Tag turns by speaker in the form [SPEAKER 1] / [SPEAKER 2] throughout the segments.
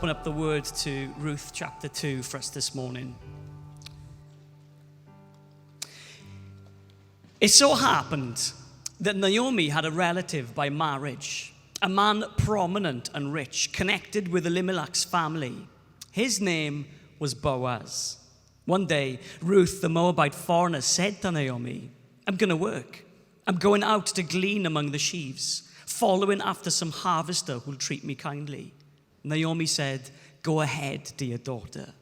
[SPEAKER 1] open up the word to Ruth chapter 2 for us this morning. It so happened that Naomi had a relative by marriage, a man prominent and rich, connected with Elimelech's family. His name was Boaz. One day, Ruth, the Moabite foreigner, said to Naomi, "I'm going to work. I'm going out to glean among the sheaves, following after some harvester who'll treat me kindly." Naomi said, "Go ahead, dear daughter."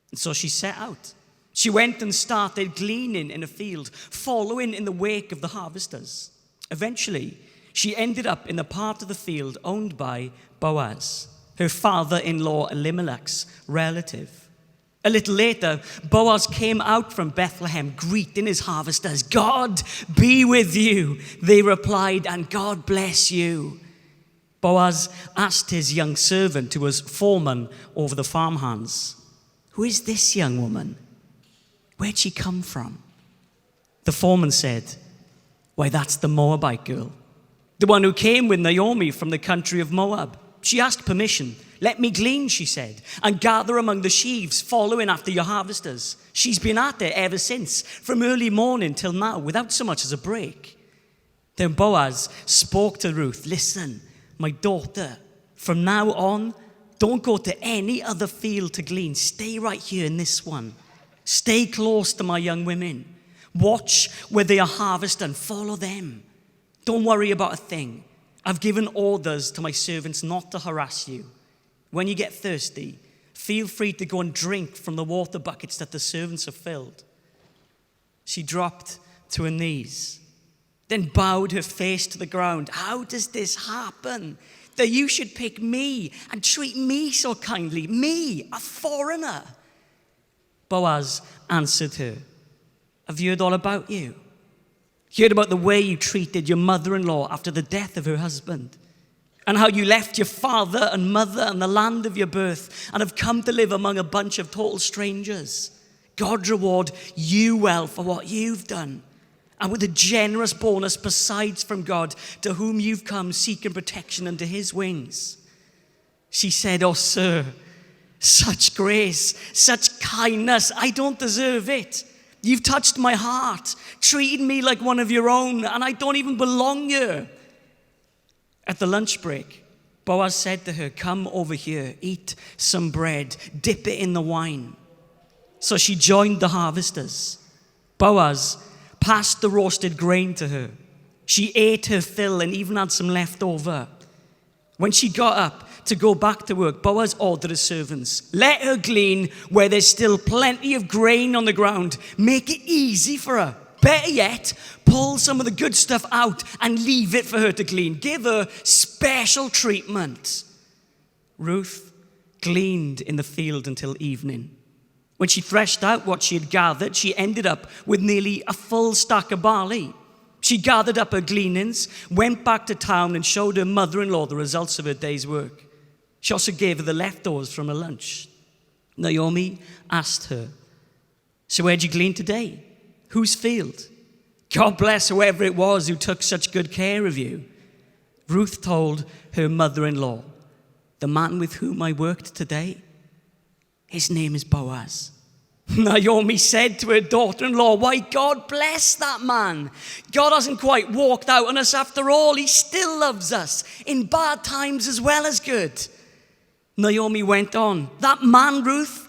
[SPEAKER 1] And so she set out. She went and started gleaning in a field, following in the wake of the harvesters. Eventually, she ended up in the part of the field owned by Boaz, her father-in-law Elimelech's relative. A little later, Boaz came out from Bethlehem, greeting his harvesters. "God be with you," they replied, "and God bless you." Boaz asked his young servant, who was foreman over the farmhands, "Who is this young woman? Where'd she come from?" The foreman said, "Why, that's the Moabite girl, the one who came with Naomi from the country of Moab. She asked permission. 'Let me glean,' she said, 'and gather among the sheaves, following after your harvesters.' She's been at it ever since, from early morning till now, without so much as a break." Then Boaz spoke to Ruth, "Listen, my daughter, from now on, don't go to any other field to glean. Stay right here in this one. Stay close to my young women. Watch where they are harvesting and follow them. Don't worry about a thing. I've given orders to my servants not to harass you. When you get thirsty, feel free to go and drink from the water buckets that the servants have filled." She dropped to her knees, then bowed her face to the ground. "How does this happen? That you should pick me and treat me so kindly? Me, a foreigner?" Boaz answered her, "I've heard all about you. Heard about the way you treated your mother-in-law after the death of her husband, and how you left your father and mother and the land of your birth and have come to live among a bunch of total strangers. God reward you well for what you've done, and with a generous bonus besides from God, to whom you've come seeking protection under his wings." She said, "Oh, sir, such grace, such kindness, I don't deserve it. You've touched my heart, treated me like one of your own, and I don't even belong here." At the lunch break, Boaz said to her, "Come over here, eat some bread, dip it in the wine." So she joined the harvesters. Boaz passed the roasted grain to her. She ate her fill and even had some left over. When she got up to go back to work, Boaz ordered his servants, "Let her glean where there's still plenty of grain on the ground. Make it easy for her. Better yet, pull some of the good stuff out and leave it for her to glean. Give her special treatment." Ruth gleaned in the field until evening. When she threshed out what she had gathered, she ended up with nearly a full stack of barley. She gathered up her gleanings, went back to town, and showed her mother-in-law the results of her day's work. She also gave her the leftovers from her lunch. Naomi asked her, "So where'd you glean today? Whose field? God bless whoever it was who took such good care of you." Ruth told her mother-in-law, "The man with whom I worked today, his name is Boaz." Naomi said to her daughter-in-law, "Why, God bless that man. God hasn't quite walked out on us after all. He still loves us, in bad times as well as good." Naomi went on, "That man, Ruth,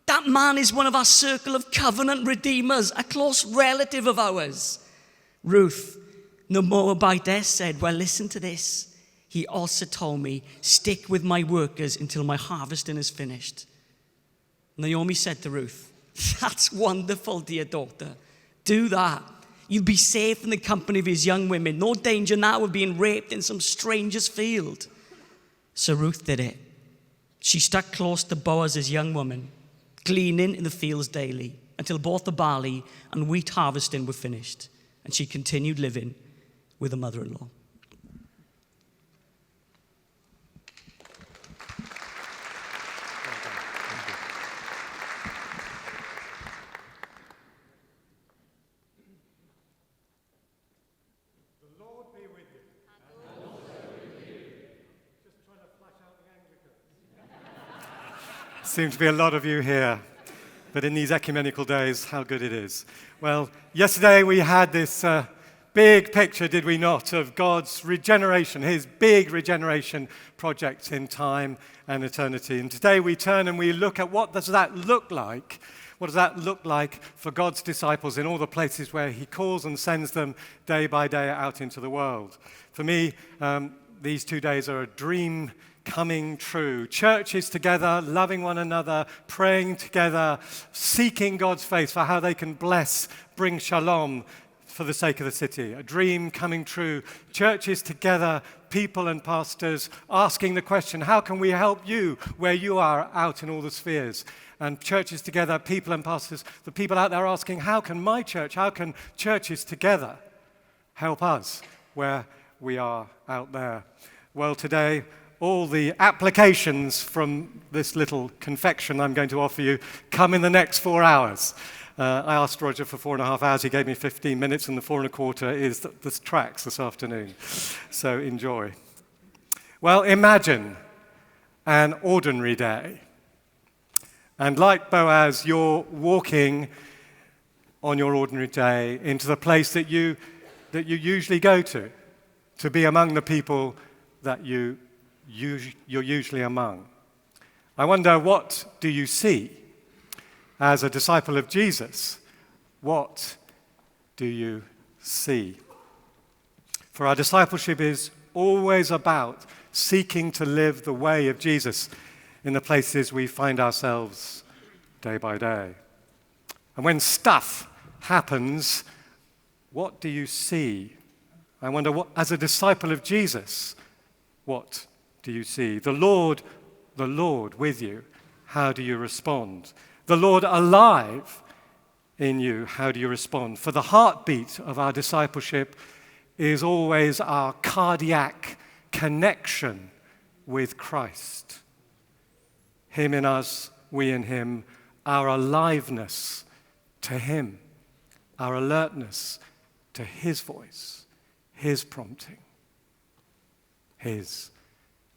[SPEAKER 1] that man is one of our circle of covenant redeemers, a close relative of ours." Ruth, the Moabitess, said, "Well, listen to this. He also told me, 'Stick with my workers until my harvesting is finished.'" Naomi said to Ruth, "That's wonderful, dear daughter. Do that. You'll be safe in the company of his young women. No danger now of being raped in some stranger's field." So Ruth did it. She stuck close to Boaz's young woman, gleaning in the fields daily until both the barley and wheat harvesting were finished, and she continued living with her mother-in-law.
[SPEAKER 2] Seem to be a lot of you here. But in these ecumenical days, how good it is. Well, yesterday we had this big picture, did we not, of God's regeneration, his big regeneration project in time and eternity. And today we turn and we look at what does that look like? What does that look like for God's disciples in all the places where he calls and sends them day by day out into the world? For me, these 2 days are a dream coming true. Churches together, loving one another, praying together, seeking God's face for how they can bless, bring shalom for the sake of the city. A dream coming true. Churches together, people and pastors asking the question, how can we help you where you are out in all the spheres? And churches together, people and pastors, the people out there asking, how can my church, how can churches together help us where we are out there? Well, today, all the applications from this little confection I'm going to offer you come in the next 4 hours. I asked Roger for 4.5 hours. He gave me 15 minutes, and the 4.25 is the tracks this afternoon. So enjoy. Well, imagine an ordinary day. And like Boaz, you're walking on your ordinary day into the place that you usually go to be among the people that you're usually among. I wonder, what do you see as a disciple of Jesus? What do you see? For our discipleship is always about seeking to live the way of Jesus in the places we find ourselves day by day. And when stuff happens, what do you see? I wonder, what, as a disciple of Jesus, what do you see? The Lord with you, how do you respond? The Lord alive in you, how do you respond? For the heartbeat of our discipleship is always our cardiac connection with Christ. Him in us, we in him, our aliveness to him, our alertness to his voice, his prompting, his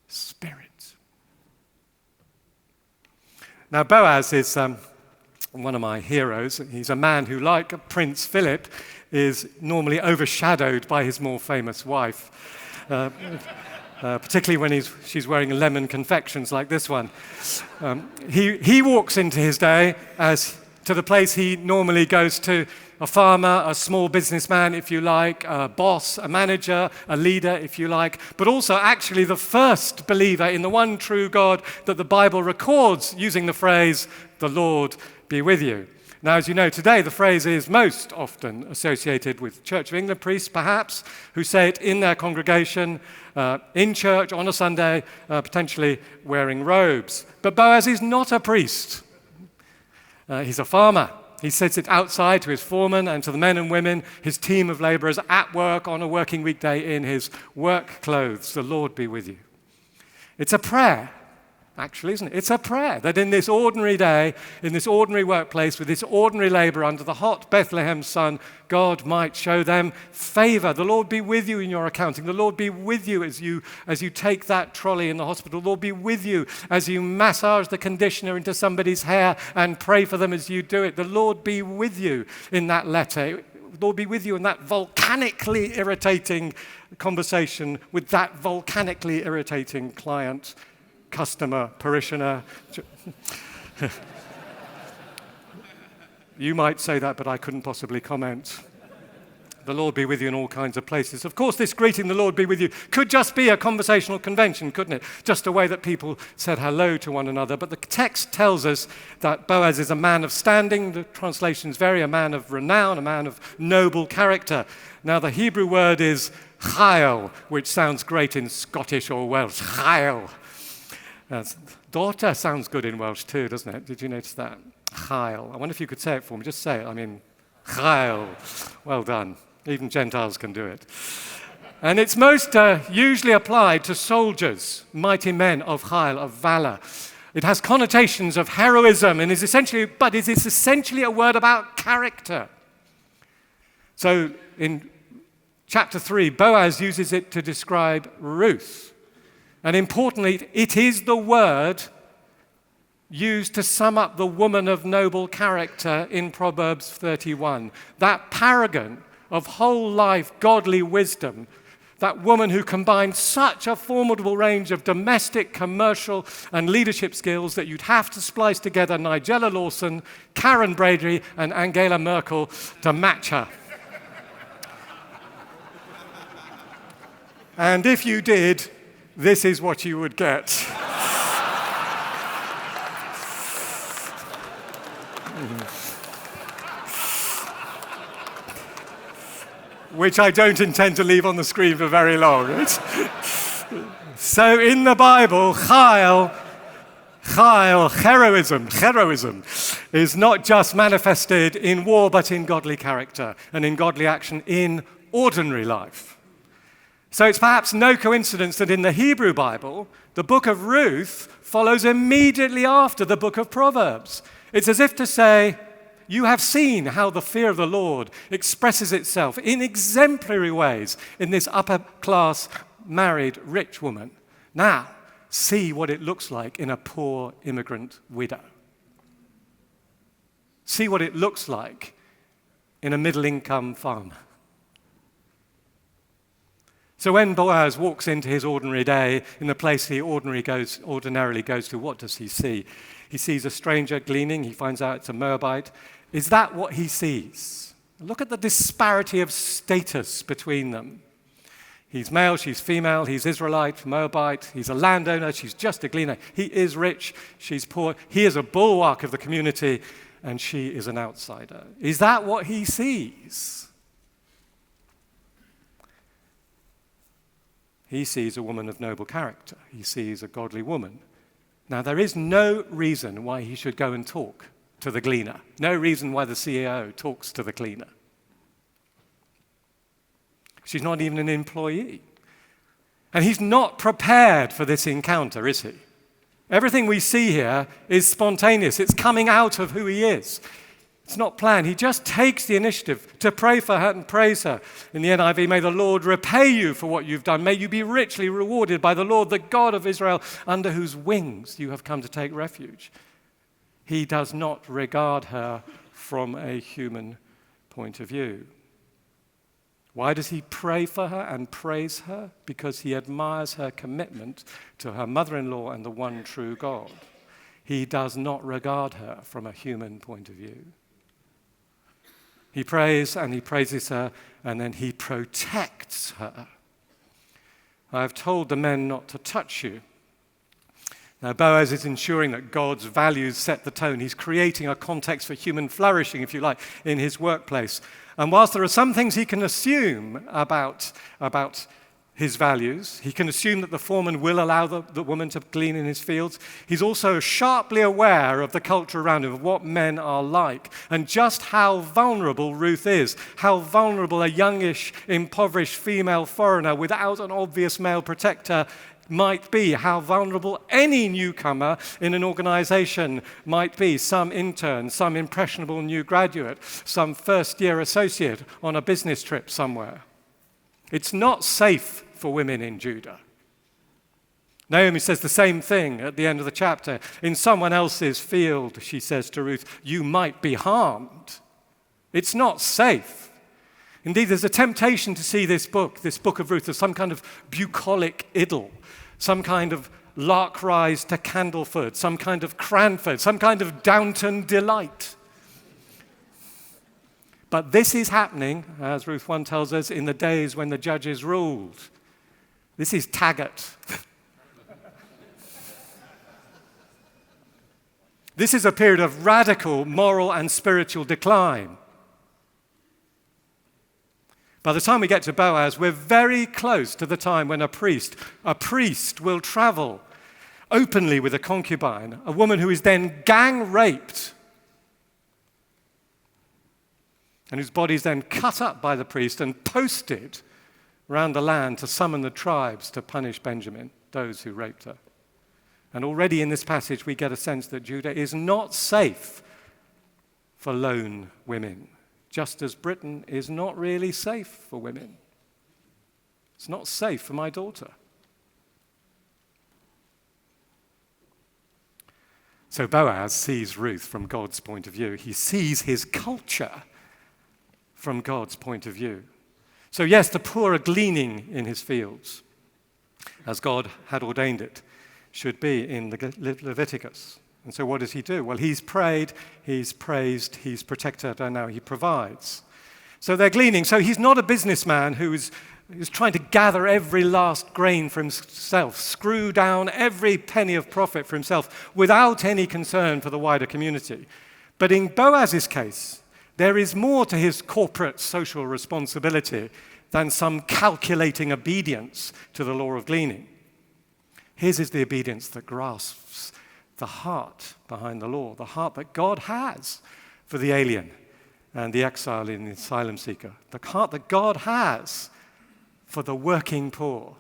[SPEAKER 2] Spirit. Now, Boaz is one of my heroes. He's a man who, like Prince Philip, is normally overshadowed by his more famous wife, particularly when she's wearing lemon confections like this one. He walks into his day as to the place he normally goes to, a farmer, a small businessman, if you like, a boss, a manager, a leader, if you like, but also actually the first believer in the one true God that the Bible records using the phrase, "The Lord be with you." Now, as you know, today the phrase is most often associated with Church of England priests, perhaps, who say it in their congregation, in church on a Sunday, potentially wearing robes. But Boaz is not a priest. He's a farmer. He says it outside to his foreman and to the men and women, his team of laborers at work on a working weekday in his work clothes. The Lord be with you. It's a prayer, actually, isn't it? It's a prayer that in this ordinary day, in this ordinary workplace, with this ordinary labor under the hot Bethlehem sun, God might show them favor. The Lord be with you in your accounting. The Lord be with you as you take that trolley in the hospital. The Lord be with you as you massage the conditioner into somebody's hair and pray for them as you do it. The Lord be with you in that letter. The Lord be with you in that volcanically irritating conversation with that volcanically irritating client, customer, parishioner. You might say that, but I couldn't possibly comment. The Lord be with you in all kinds of places. Of course, this greeting, the Lord be with you, could just be a conversational convention, couldn't it? Just a way that people said hello to one another. But the text tells us that Boaz is a man of standing. The translations vary, a man of renown, a man of noble character. Now, the Hebrew word is chael, which sounds great in Scottish or Welsh. Chael. Daughter sounds good in Welsh too, doesn't it? Did you notice that? Chael. I wonder if you could say it for me. Just say it. I mean, chael. Well done. Even Gentiles can do it. And it's most usually applied to soldiers, mighty men of chael, of valor. It has connotations of heroism and is essentially a word about character. So in chapter 3, Boaz uses it to describe Ruth. And importantly, it is the word used to sum up the woman of noble character in Proverbs 31. That paragon of whole life godly wisdom, that woman who combined such a formidable range of domestic, commercial, and leadership skills that you'd have to splice together Nigella Lawson, Karen Brady, and Angela Merkel to match her. And if you did, this is what you would get. Which I don't intend to leave on the screen for very long. So in the Bible, heroism is not just manifested in war, but in godly character and in godly action in ordinary life. So it's perhaps no coincidence that in the Hebrew Bible, the book of Ruth follows immediately after the book of Proverbs. It's as if to say, you have seen how the fear of the Lord expresses itself in exemplary ways in this upper-class, married, rich woman. Now, see what it looks like in a poor immigrant widow. See what it looks like in a middle-income farmer. So when Boaz walks into his ordinary day in the place he ordinarily goes to, what does he see? He sees a stranger gleaning. He finds out it's a Moabite. Is that what he sees? Look at the disparity of status between them. He's male, she's female, he's Israelite, Moabite, he's a landowner, she's just a gleaner. He is rich, she's poor. He is a bulwark of the community, and she is an outsider. Is that what he sees? He sees a woman of noble character. He sees a godly woman. Now, there is no reason why he should go and talk to the gleaner. No reason why the CEO talks to the cleaner. She's not even an employee. And he's not prepared for this encounter, is he? Everything we see here is spontaneous. It's coming out of who he is. It's not planned. He just takes the initiative to pray for her and praise her. In the NIV, may the Lord repay you for what you've done. May you be richly rewarded by the Lord, the God of Israel, under whose wings you have come to take refuge. He does not regard her from a human point of view. Why does he pray for her and praise her? Because he admires her commitment to her mother-in-law and the one true God. He does not regard her from a human point of view. He prays and he praises her, and then he protects her. I have told the men not to touch you. Now, Boaz is ensuring that God's values set the tone. He's creating a context for human flourishing, if you like, in his workplace. And whilst there are some things he can assume about his values, he can assume that the foreman will allow the woman to glean in his fields. He's also sharply aware of the culture around him, of what men are like, and just how vulnerable Ruth is, how vulnerable a youngish, impoverished female foreigner without an obvious male protector might be, how vulnerable any newcomer in an organization might be, some intern, some impressionable new graduate, some first-year associate on a business trip somewhere. It's not safe for women in Judah. Naomi says the same thing at the end of the chapter. In someone else's field, she says to Ruth, you might be harmed. It's not safe. Indeed, there's a temptation to see this book of Ruth, as some kind of bucolic idyll, some kind of lark rise to Candleford, some kind of Cranford, some kind of Downton delight. But this is happening, as Ruth 1 tells us, in the days when the judges ruled. This is Taggart. This is a period of radical moral and spiritual decline. By the time we get to Boaz, we're very close to the time when a priest will travel openly with a concubine, a woman who is then gang raped, and whose body is then cut up by the priest and posted around the land to summon the tribes to punish Benjamin, those who raped her. And already in this passage, we get a sense that Judah is not safe for lone women, just as Britain is not really safe for women. It's not safe for my daughter. So Boaz sees Ruth from God's point of view. He sees his culture from God's point of view. So yes, the poor are gleaning in his fields, as God had ordained it should be in Leviticus. And so what does he do? Well, he's prayed, he's praised, he's protected, and now he provides. So they're gleaning. So he's not a businessman who's trying to gather every last grain for himself, screw down every penny of profit for himself without any concern for the wider community. But in Boaz's case, there is more to his corporate social responsibility than some calculating obedience to the law of gleaning. His is the obedience that grasps the heart behind the law, the heart that God has for the alien and the exile and the asylum seeker, the heart that God has for the working poor.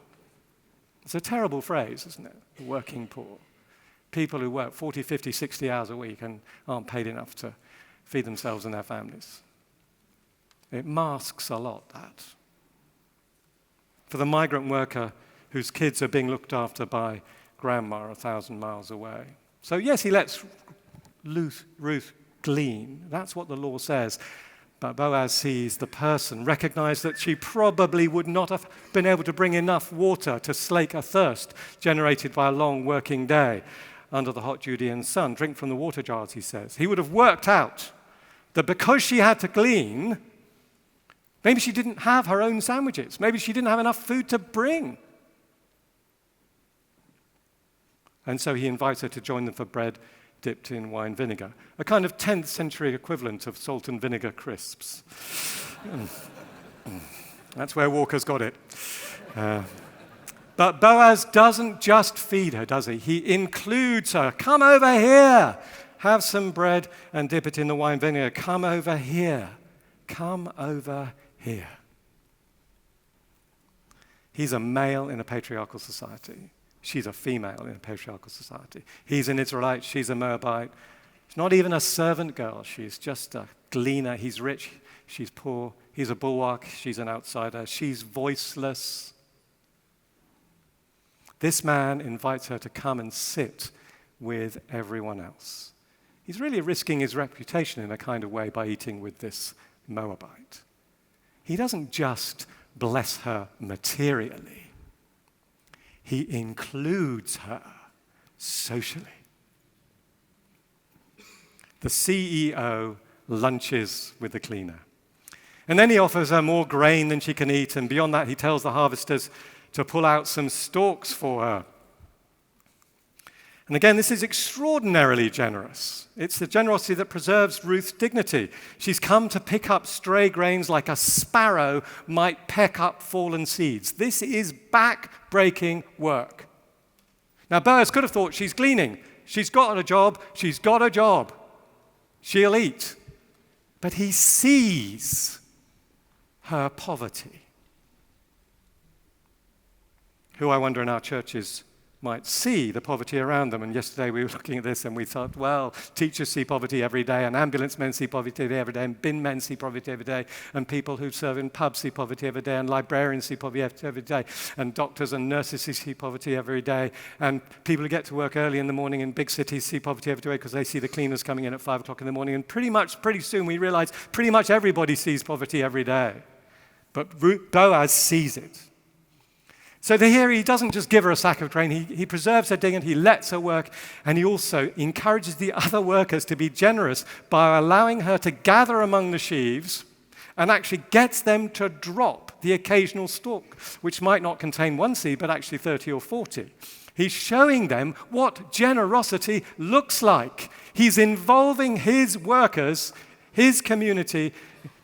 [SPEAKER 2] It's a terrible phrase, isn't it? The working poor. People who work 40, 50, 60 hours a week and aren't paid enough to feed themselves and their families. It masks a lot, that. For the migrant worker whose kids are being looked after by grandma 1,000 miles away. So yes, he lets Ruth glean. That's what the law says. But Boaz sees the person, recognized that she probably would not have been able to bring enough water to slake a thirst generated by a long working day under the hot Judean sun. Drink from the water jars, he says. He would have worked out that because she had to glean, maybe she didn't have her own sandwiches. Maybe she didn't have enough food to bring. And so he invites her to join them for bread dipped in wine vinegar, a kind of 10th century equivalent of salt and vinegar crisps. That's where Walker's got it. But Boaz doesn't just feed her, does he? He includes her. Come over here. Have some bread and dip it in the wine vinegar. Come over here. Come over here. He's a male in a patriarchal society. She's a female in a patriarchal society. He's an Israelite. She's a Moabite. She's not even a servant girl. She's just a gleaner. He's rich. She's poor. He's a bulwark. She's an outsider. She's voiceless. This man invites her to come and sit with everyone else. He's really risking his reputation in a kind of way by eating with this Moabite. He doesn't just bless her materially. He includes her socially. The CEO lunches with the cleaner. And then he offers her more grain than she can eat, and beyond that, he tells the harvesters to pull out some stalks for her. And again, this is extraordinarily generous. It's the generosity that preserves Ruth's dignity. She's come to pick up stray grains like a sparrow might peck up fallen seeds. This is back-breaking work. Now, Boaz could have thought she's gleaning. She's got a job. She's got a job. She'll eat. But he sees her poverty. Who, I wonder, in our churches might see the poverty around them. And yesterday we were looking at this and we thought, well, teachers see poverty every day, and ambulance men see poverty every day, and bin men see poverty every day, and people who serve in pubs see poverty every day, and librarians see poverty every day, and doctors and nurses see poverty every day, and people who get to work early in the morning in big cities see poverty every day because they see the cleaners coming in at 5 o'clock in the morning. And pretty soon we realize pretty much everybody sees poverty every day. But Boaz sees it. So here he doesn't just give her a sack of grain, he preserves her dignity, he lets her work, and he also encourages the other workers to be generous by allowing her to gather among the sheaves and actually gets them to drop the occasional stalk, which might not contain one seed, but actually 30 or 40. He's showing them what generosity looks like. He's involving his workers, his community,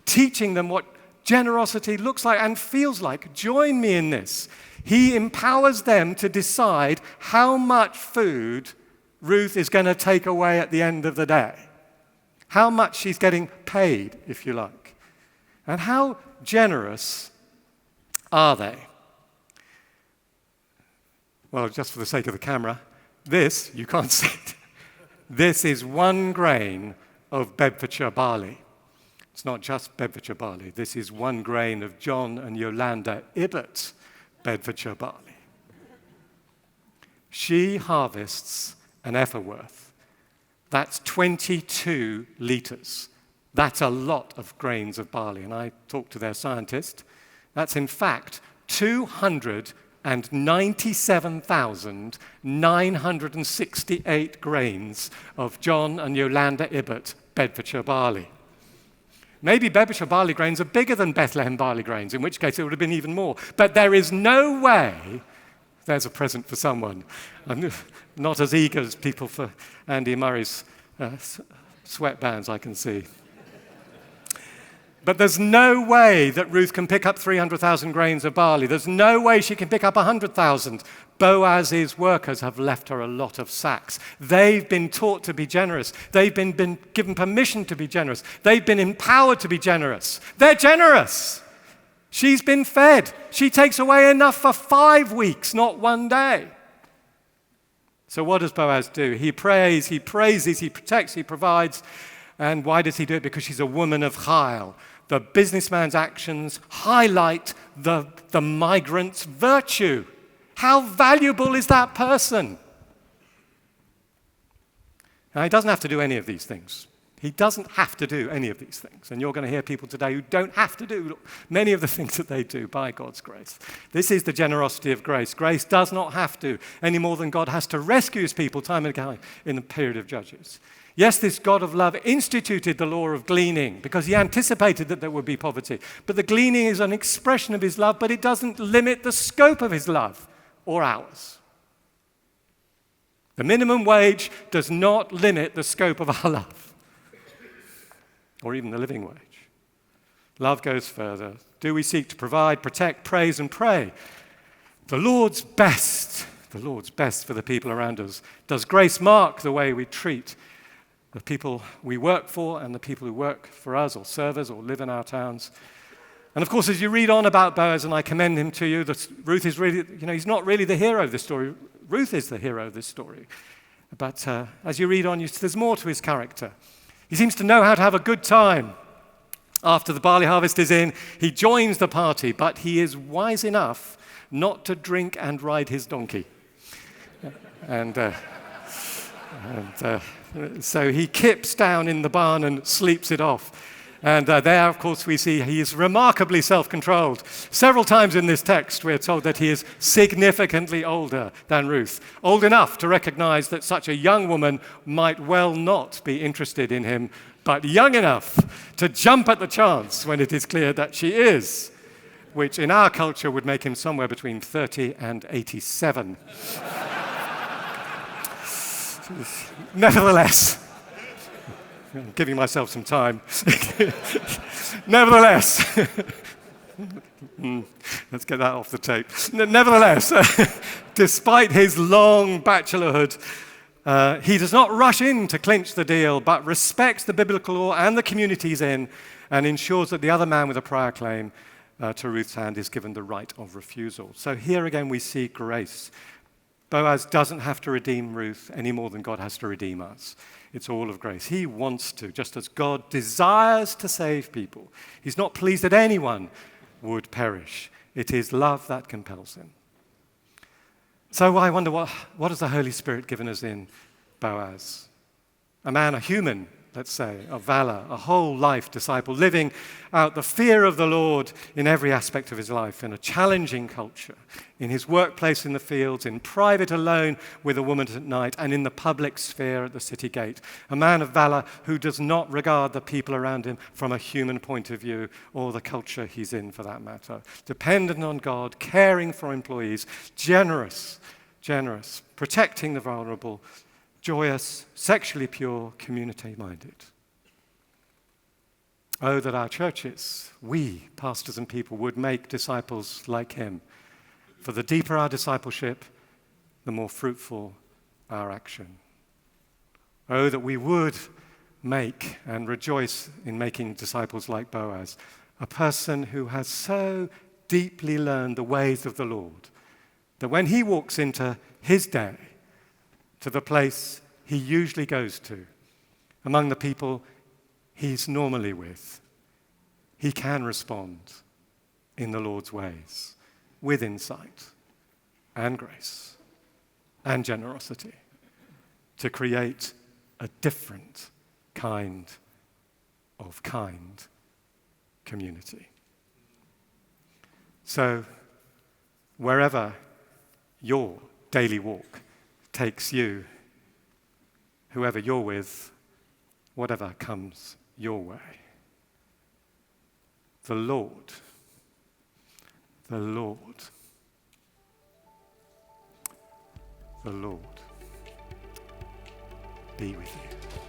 [SPEAKER 2] teaching them what generosity looks like and feels like. Join me in this. He empowers them to decide how much food Ruth is going to take away at the end of the day. How much she's getting paid, if you like. And how generous are they? Well, just for the sake of the camera, this, you can't see it, this is 1 grain of Bedfordshire barley. It's not just Bedfordshire barley. This is 1 grain of John and Yolanda Ibbott's Bedfordshire barley. She harvests an effer worth That's 22 litres. That's a lot of grains of barley. And I talked to their scientist. That's in fact 297,968 grains of John and Yolanda Ibbott Bedfordshire barley. Maybe Bedfordshire barley grains are bigger than Bethlehem barley grains, in which case it would have been even more. But there is no way, there's a present for someone. I'm not as eager as people for Andy Murray's sweatbands, I can see. But there's no way that Ruth can pick up 300,000 grains of barley. There's no way she can pick up 100,000. Boaz's workers have left her a lot of sacks. They've been taught to be generous. They've been given permission to be generous. They've been empowered to be generous. They're generous. She's been fed. She takes away enough for 5 weeks, not 1 day. So what does Boaz do? He prays, he praises, he protects, he provides. And why does he do it? Because she's a woman of chayil. The businessman's actions highlight the migrant's virtue. How valuable is that person? Now, he doesn't have to do any of these things. He doesn't have to do any of these things. And you're going to hear people today who don't have to do many of the things that they do by God's grace. This is the generosity of grace. Grace does not have to, any more than God has to rescue his people time and again in the period of Judges. Yes, this God of love instituted the law of gleaning because he anticipated that there would be poverty. But the gleaning is an expression of his love, but it doesn't limit the scope of his love or ours. The minimum wage does not limit the scope of our love, or even the living wage. Love goes further. Do we seek to provide, protect, praise, and pray? The Lord's best for the people around us. Does grace mark the way we treat the people we work for and the people who work for us or serve us or live in our towns? And of course, as you read on about Boaz, and I commend him to you, that Ruth is really, he's not really the hero of this story. Ruth is the hero of this story. But as you read on, there's more to his character. He seems to know how to have a good time. After the barley harvest is in, he joins the party, but he is wise enough not to drink and ride his donkey. So he kips down in the barn and sleeps it off. And there, of course, we see he is remarkably self-controlled. Several times in this text, we're told that he is significantly older than Ruth, old enough to recognize that such a young woman might well not be interested in him, but young enough to jump at the chance when it is clear that she is, which in our culture would make him somewhere between 30 and 87. Nevertheless, I'm giving myself some time. Nevertheless, let's get that off the tape. Nevertheless, despite his long bachelorhood, he does not rush in to clinch the deal, but respects the biblical law and the community he's in and ensures that the other man with a prior claim to Ruth's hand is given the right of refusal. So here again we see grace. Boaz doesn't have to redeem Ruth any more than God has to redeem us. It's all of grace. He wants to, just as God desires to save people. He's not pleased that anyone would perish. It is love that compels him. So I wonder, what has the Holy Spirit given us in Boaz? A man, a human, let's say, of valor, a whole life disciple, living out the fear of the Lord in every aspect of his life, in a challenging culture, in his workplace in the fields, in private alone with a woman at night, and in the public sphere at the city gate. A man of valor who does not regard the people around him from a human point of view, or the culture he's in for that matter. Dependent on God, caring for employees, generous, protecting the vulnerable, joyous, sexually pure, community-minded. Oh, that our churches, we, pastors and people, would make disciples like him. For the deeper our discipleship, the more fruitful our action. Oh, that we would make and rejoice in making disciples like Boaz, a person who has so deeply learned the ways of the Lord, that when he walks into his day, to the place he usually goes to, among the people he's normally with, he can respond in the Lord's ways, with insight and grace and generosity, to create a different kind of kind community. So, wherever your daily walk takes you, whoever you're with, whatever comes your way, the Lord be with you.